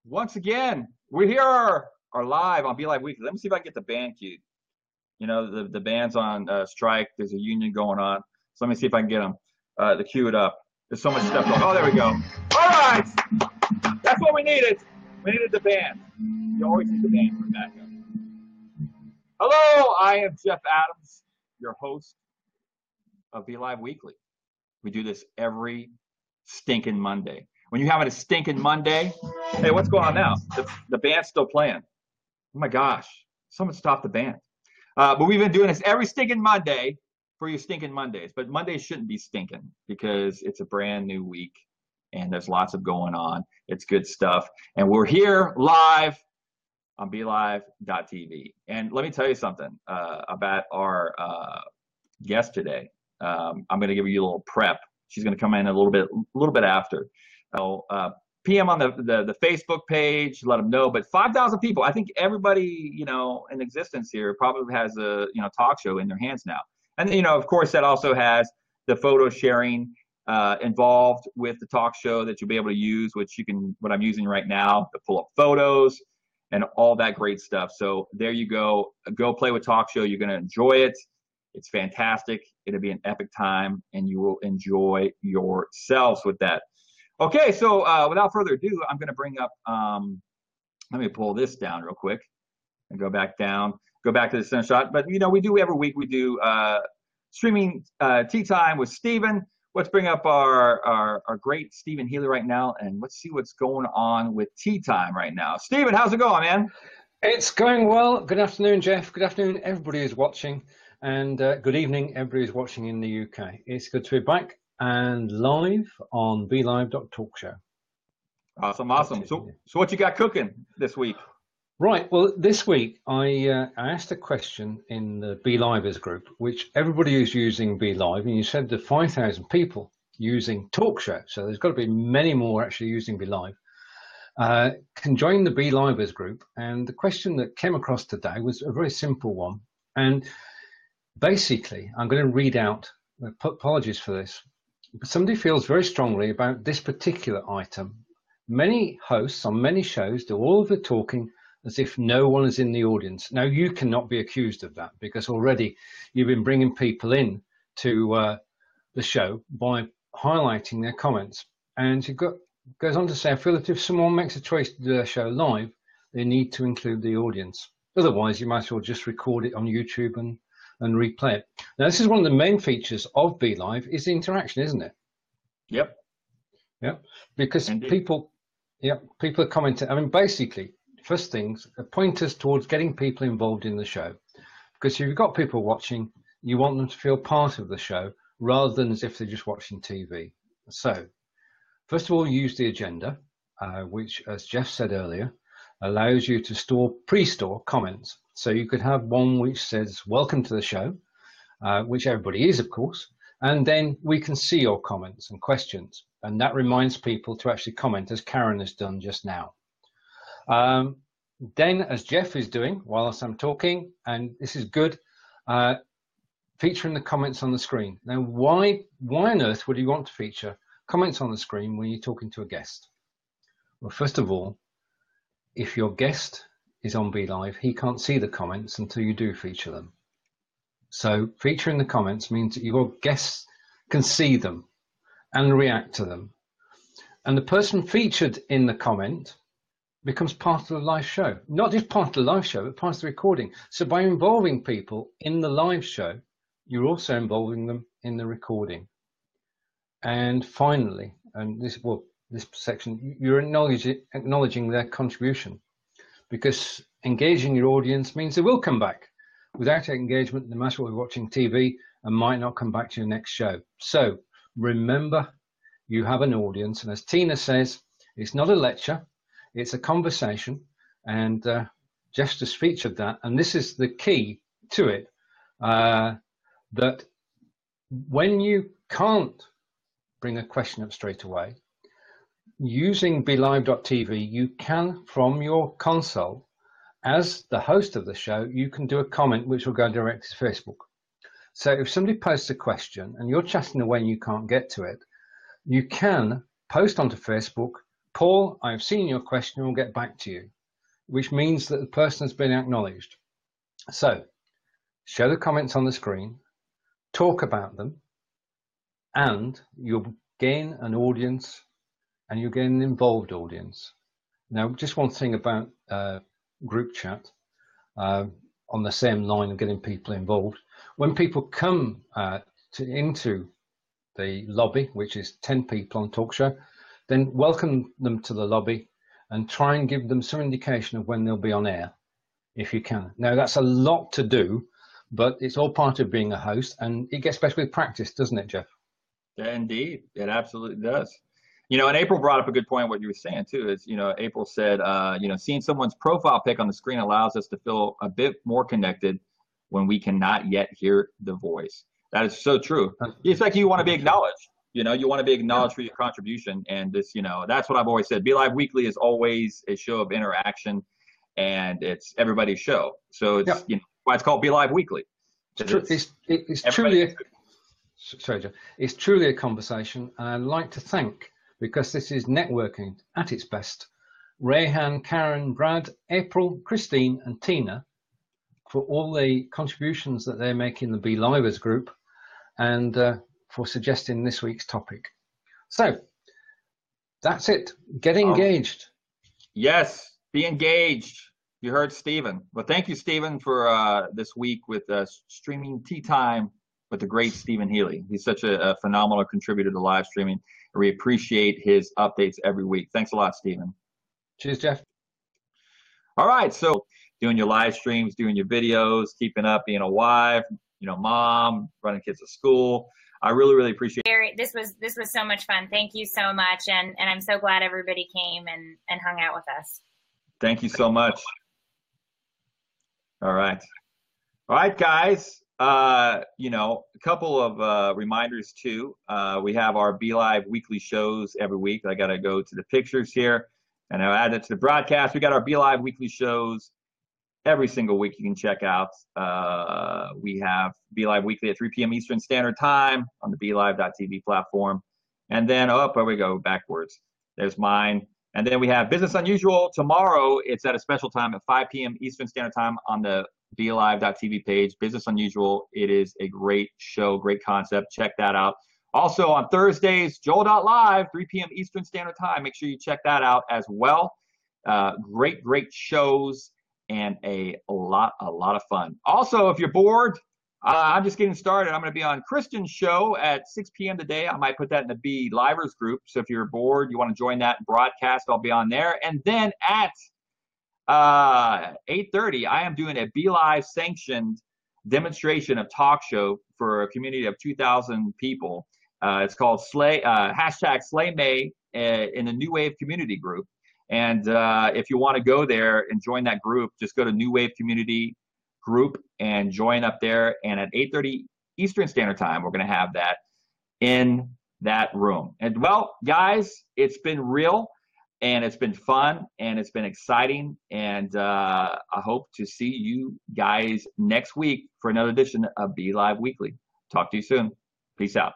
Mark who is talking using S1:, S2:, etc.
S1: Once again, we here are live on Belive Weekly. Let me see if I can get the band queued. You know, the band's on strike. There's a union going on. So let me see if I can get them to queue it up. There's so much stuff going on. Oh, there we go. All right. That's what we needed. We needed the band. You always need the band for backup. Hello, I am Jeff Adams, your host of Belive Weekly. We do this every stinking Monday. When you're having a stinking Monday, hey, what's going on now? The band's still playing. Oh my gosh, someone stop the band. But we've been doing this every stinking Monday for your stinking Mondays. But Mondays shouldn't be stinking because it's a brand new week and there's lots of going on. It's good stuff. And we're here live on Belive.tv. And let me tell you something about our guest today. I'm going to give you a little prep. She's going to come in a little bit after. PM on the Facebook page, let them know. But 5,000 people, I think everybody, in existence here probably has a, talk show in their hands now. And, of course, that also has the photo sharing involved with the talk show that you'll be able to use, what I'm using right now to pull up photos and all that great stuff. So there you go. Go play with talk show. You're going to enjoy it. It's fantastic. It'll be an epic time, and you will enjoy yourselves with that. Okay, so without further ado, I'm going to bring up, let me pull this down real quick and go back down, go back to the center shot. But, we do every week, we do streaming tea time with Stephen. Let's bring up our great Stephen Healy right now, and let's see what's going on with tea time right now. Stephen, how's it going, man?
S2: It's going well. Good afternoon, Jeff. Good afternoon, everybody who's watching. And good evening, everybody who's watching in the UK. It's good to be back and live on Belive.talkshow.
S1: Awesome. So what you got cooking this week?
S2: Right. Well, this week I asked a question in the Belivers group, which everybody is using Belive, and you said the 5,000 people using Talkshow. So there's got to be many more actually using Belive. Can join the Belivers group. And the question that came across today was a very simple one. And basically, I'm going to read out, apologies for this, but somebody feels very strongly about this particular item. Many hosts on many shows do all of the talking as if no one is in the audience. Now, you cannot be accused of that because already you've been bringing people in to the show by highlighting their comments. And she goes on to say, I feel that if someone makes a choice to do their show live, they need to include the audience. Otherwise, you might as well just record it on YouTube and replay it. Now, this is one of the main features of Belive is the interaction, isn't it?
S1: Yep.
S2: Because indeed. people are commenting. I mean, basically, first things, pointers towards getting people involved in the show. Because if you've got people watching, you want them to feel part of the show rather than as if they're just watching TV. So, first of all, use the agenda, which, as Jeff said earlier, allows you to pre-store comments. So you could have one which says, welcome to the show, which everybody is, of course, and then we can see your comments and questions. And that reminds people to actually comment, as Karen has done just now. Then, as Jeff is doing, whilst I'm talking, and this is good, featuring the comments on the screen. Now, why on earth would you want to feature comments on the screen when you're talking to a guest? Well, first of all, if your guest is on Belive, he can't see the comments until you do feature them. So featuring the comments means that your guests can see them and react to them. And the person featured in the comment becomes part of the live show. Not just part of the live show, but part of the recording. So by involving people in the live show, you're also involving them in the recording. And finally, and this section, you're acknowledging their contribution. Because engaging your audience means they will come back. Without engagement, no matter what we're watching TV, and might not come back to your next show. So remember, you have an audience, and as Tina says, it's not a lecture, it's a conversation, and Jeff just featured that, and this is the key to it, that when you can't bring a question up straight away, using Belive.tv, you can, from your console, as the host of the show, you can do a comment which will go directly to Facebook. So if somebody posts a question and you're chatting away and you can't get to it, you can post onto Facebook, Paul, I've seen your question, we'll get back to you, which means that the person has been acknowledged. So show the comments on the screen, talk about them, and you'll gain an audience, and you'll gain an involved audience. Now, just one thing about group chat, on the same line of getting people involved. When people come into the lobby, which is 10 people on TalkShow, then welcome them to the lobby and try and give them some indication of when they'll be on air, if you can. Now, that's a lot to do, but it's all part of being a host, and it gets better with practice, doesn't it, Jeff?
S1: Yeah, indeed, it absolutely does. You know, and April brought up a good point. What you were saying too is, you know, April said, you know, seeing someone's profile pic on the screen allows us to feel a bit more connected when we cannot yet hear the voice. That is so true. It's like you want to be acknowledged. You know, you want to be acknowledged for your contribution, and this, you know, that's what I've always said. Be Live Weekly is always a show of interaction, and it's everybody's show. So it's you know why it's called Be Live Weekly.
S2: It's truly. Sorry, Jeff. It's truly a conversation, and I'd like to thank, because this is networking at its best, Rayhan, Karen, Brad, April, Christine, and Tina for all the contributions that they're making the Be Livers group, and for suggesting this week's topic. So that's it. Get engaged.
S1: Yes, be engaged. You heard Stephen. Well, thank you, Stephen, for this week with streaming tea time with the great Stephen Healy. He's such a phenomenal contributor to live streaming. And we appreciate his updates every week. Thanks a lot, Stephen.
S2: Cheers, Jeff.
S1: All right, so doing your live streams, doing your videos, keeping up, being a wife, you know, mom, running kids to school. I really, really appreciate it.
S3: This was so much fun. Thank you so much, and I'm so glad everybody came and hung out with us.
S1: Thank you so much. All right, guys. You know, a couple of reminders too. We have our Be Live weekly shows every week. I got to go to the pictures here, and I'll add it to the broadcast. We got our Be Live weekly shows every single week. You can check out. We have Be Live weekly at 3 p.m. Eastern Standard Time on the BeLive.tv platform, and then there we go backwards. There's mine. And then we have Business Unusual tomorrow. It's at a special time at 5 p.m. Eastern Standard Time on the BeLive.tv page. Business Unusual. It is a great show, great concept. Check that out. Also on Thursdays, Joel.live, 3 p.m. Eastern Standard Time. Make sure you check that out as well. Great shows and a lot of fun. Also, if you're bored, I'm just getting started. I'm going to be on Christian's show at 6 p.m. today. I might put that in the Be Livers group. So if you're bored, you want to join that broadcast, I'll be on there. And then at 8:30, I am doing a Be Live sanctioned demonstration of talk show for a community of 2,000 people. It's called hashtag Slay May in the New Wave Community Group. And if you want to go there and join that group, just go to New Wave Community Group and join up there. And at 8:30 Eastern Standard Time, we're going to have that in that room. And well, guys, it's been real, and it's been fun, and it's been exciting. And I hope to see you guys next week for another edition of Be Live Weekly. Talk to you soon. Peace out.